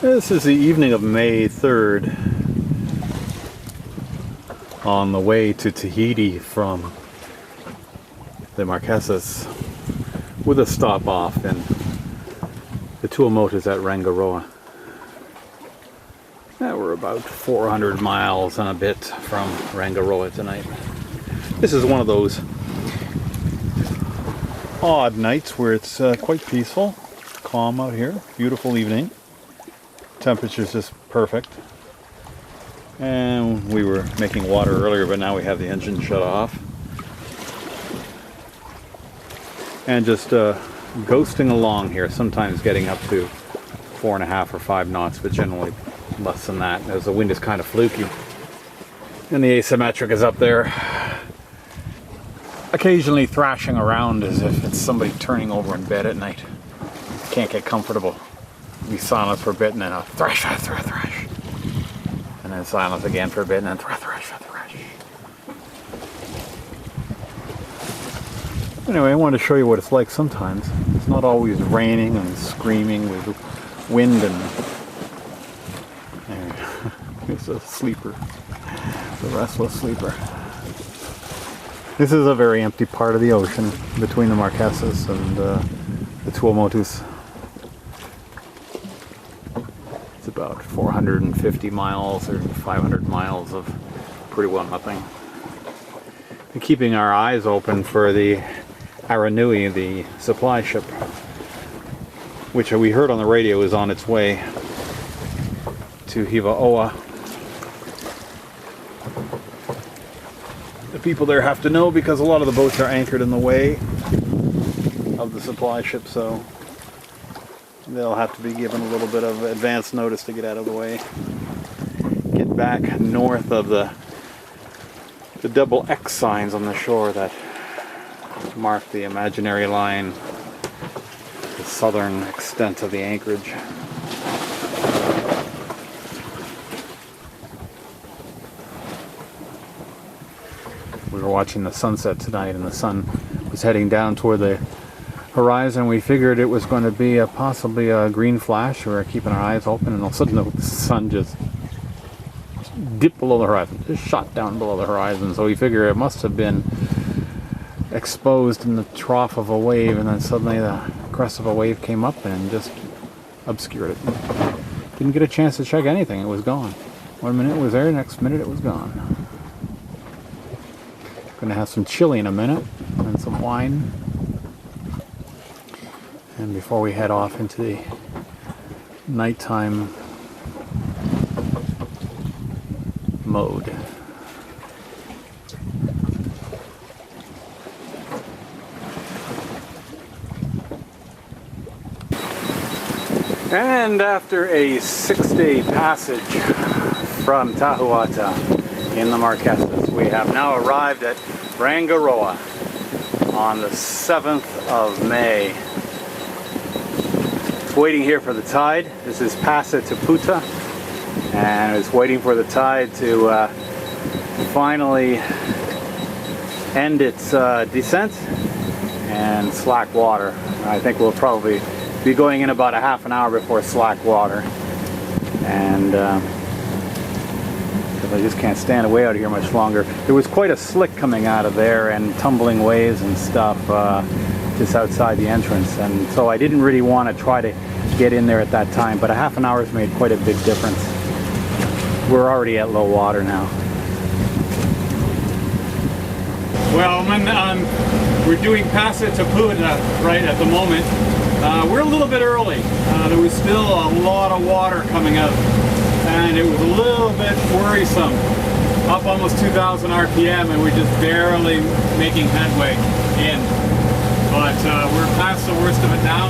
This is the evening of May 3rd on the way to Tahiti from the Marquesas with a stop off in the Tuamotus at Rangiroa. We're about 400 miles and a bit from Rangiroa tonight. This is one of those odd nights where it's quite peaceful, calm out here, beautiful evening. Temperature's just perfect. And we were making water earlier, but now we have the engine shut off. And just ghosting along here, sometimes getting up to 4.5 or 5 knots, but generally less than that, as the wind is kind of fluky. And the asymmetric is up there, occasionally thrashing around as if it's somebody turning over in bed at night. Can't get comfortable. Be silent for a bit and then a thrash, thrash, thrash. And then silence again for a bit and then thrash, thrash, thrash. Anyway, I wanted to show you what it's like sometimes. It's not always raining and screaming with wind and... Anyway, it's a sleeper. The restless sleeper. This is a very empty part of the ocean between the Marquesas and the Tuamotus. It's about 450 miles or 500 miles of pretty well nothing. And keeping our eyes open for the Aranui, the supply ship, which we heard on the radio is on its way to Hivaoa. The people there have to know because a lot of the boats are anchored in the way of the supply ship, so they'll have to be given a little bit of advance notice to get out of the way. Get back north of the double X signs on the shore that mark the imaginary line, the southern extent of the anchorage. We were watching the sunset tonight and the sun was heading down toward the horizon. We figured it was going to be possibly a green flash. We were keeping our eyes open and all of a sudden the sun just dipped below the horizon, just shot down below the horizon. So we figure it must have been exposed in the trough of a wave, and then suddenly the crest of a wave came up and just obscured it. Didn't get a chance to check anything. It was gone. 1 minute it was there, next minute it was gone. Gonna have some chili in a minute and some wine. And before we head off into the nighttime mode. And after a 6-day passage from Tahuata in the Marquesas, we have now arrived at Rangiroa on the 7th of May. Waiting here for the tide. This is Pasa to Puta, and it's waiting for the tide to finally end its descent and slack water. I think we'll probably be going in about a half an hour before slack water, and because I just can't stand away out here much longer. There was quite a slick coming out of there and tumbling waves and stuff just outside the entrance, and so I didn't really want to try to get in there at that time, but a half an hour has made quite a big difference. We're already at low water now. Well, when we're doing Pasa to Puta right at the moment, we're a little bit early. There was still a lot of water coming out, and it was a little bit worrisome. Up almost 2,000 RPM, and we're just barely making headway in. But we're past the worst of it now.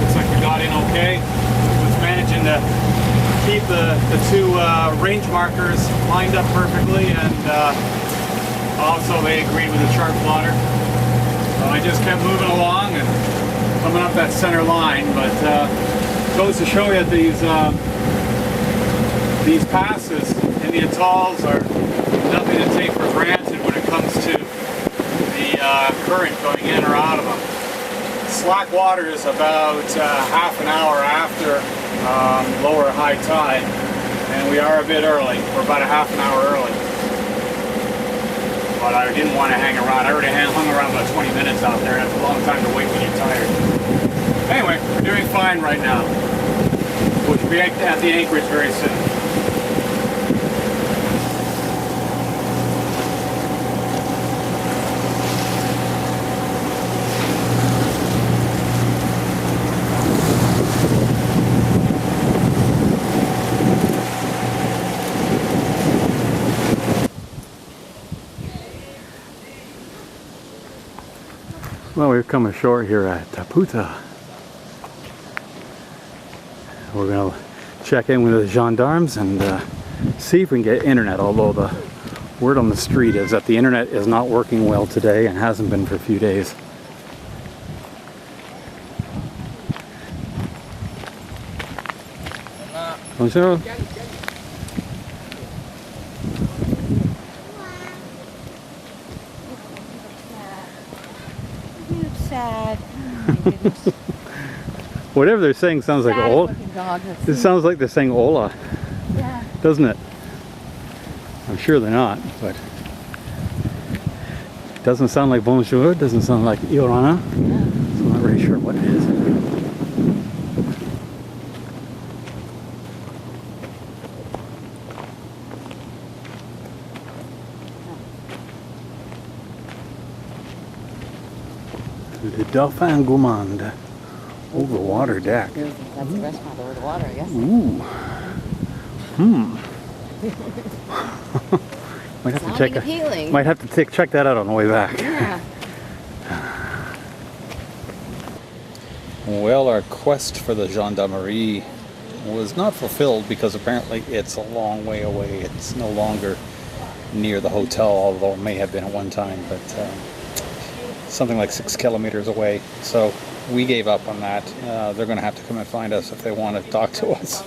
Looks like we got in okay. Was managing to keep the two range markers lined up perfectly, and also they agreed with the chart plotter. So I just kept moving along and coming up that center line, but goes to show you these passes in the atolls are nothing to take for granted when it comes to the current going in or out of them. Slack water is about half an hour after lower high tide, and we are a bit early. We're about a half an hour early. But I didn't want to hang around. I already hung around about 20 minutes out there. That's a long time to wait when you're tired. Anyway, we're doing fine right now. We'll be at the anchorage very soon. Well, we've come ashore here at Taputa. We're going to check in with the gendarmes and see if we can get internet, although the word on the street is that the internet is not working well today and hasn't been for a few days. Bonjour. Sad. Oh my goodness. Whatever they're saying sounds like Ola. It sounds like they're saying Ola, Yeah. doesn't it? I'm sure they're not, but it doesn't sound like bonjour, it doesn't sound like Iorana, so I'm not really sure what it is. The Dauphin Gourmand over water deck. That's the restaurant over the water, I guess. Ooh. Might have to check that. Appealing. Might have to check that out on the way back. Yeah. Well, our quest for the gendarmerie was not fulfilled because apparently it's a long way away. It's no longer near the hotel, although it may have been at one time, but something like 6 kilometers away. So we gave up on that. They're going to have to come and find us if they want to talk to us.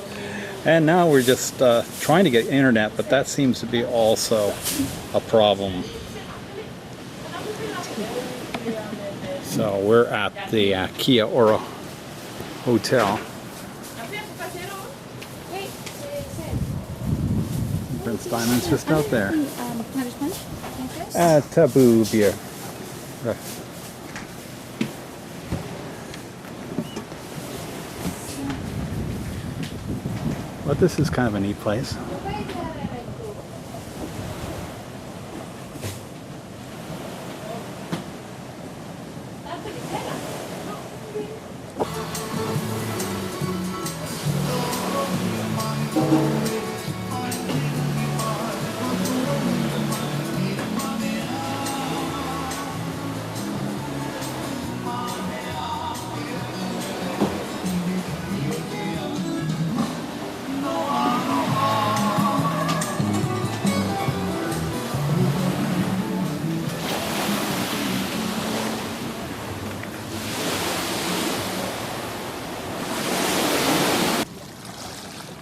And now we're just trying to get internet, but that seems to be also a problem. So we're at the Kia Ora Hotel. Prince Diamond's just out there. Taboo beer. But this is kind of a neat place.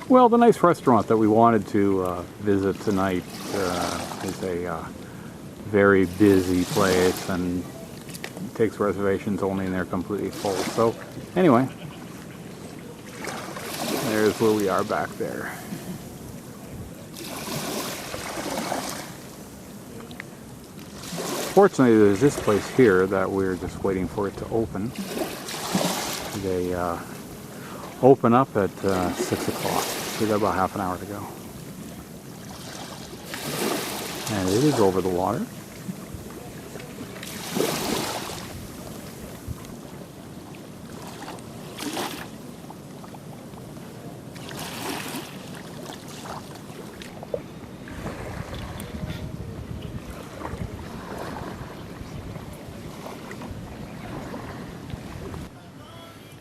Well, the nice restaurant that we wanted to visit tonight is a very busy place and takes reservations only and they're completely full. So anyway, there's where we are back there. Fortunately, there's this place here that we're just waiting for it to open. They open up at 6 o'clock. So we've got about half an hour to go. And it is over the water.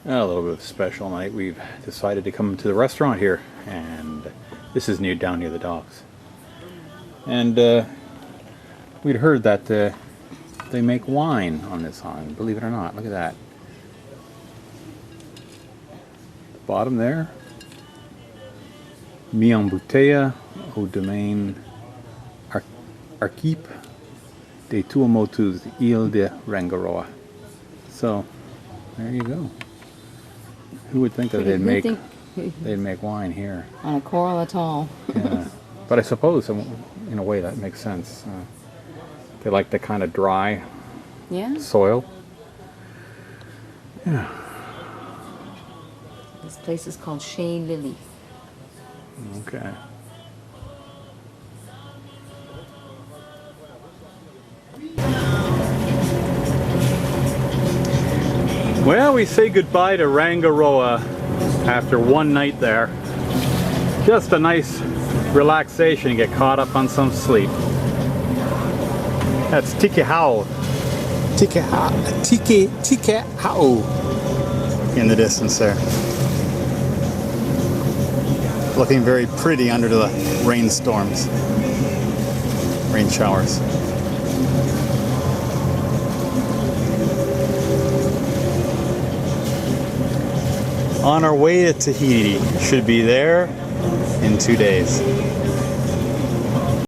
A little bit of a special night. We've decided to come to the restaurant here, and this is down near the docks. And we'd heard that they make wine on this island. Believe it or not, look at that. The bottom there, mis en bouteille au domaine Archipe de Tuamotus, Île de Rangiroa. So there you go. Who would think that they'd make they'd make wine here. On a coral atoll. Yeah. But I suppose in a way that makes sense. They like the kind of dry Yeah. soil. Yeah. This place is called Shea Lily. Okay. Well, we say goodbye to Rangiroa after one night there. Just a nice relaxation, get caught up on some sleep. That's Tikehau. Tikehau in the distance there. Looking very pretty under the rainstorms, rain showers. On our way to Tahiti, should be there in 2 days.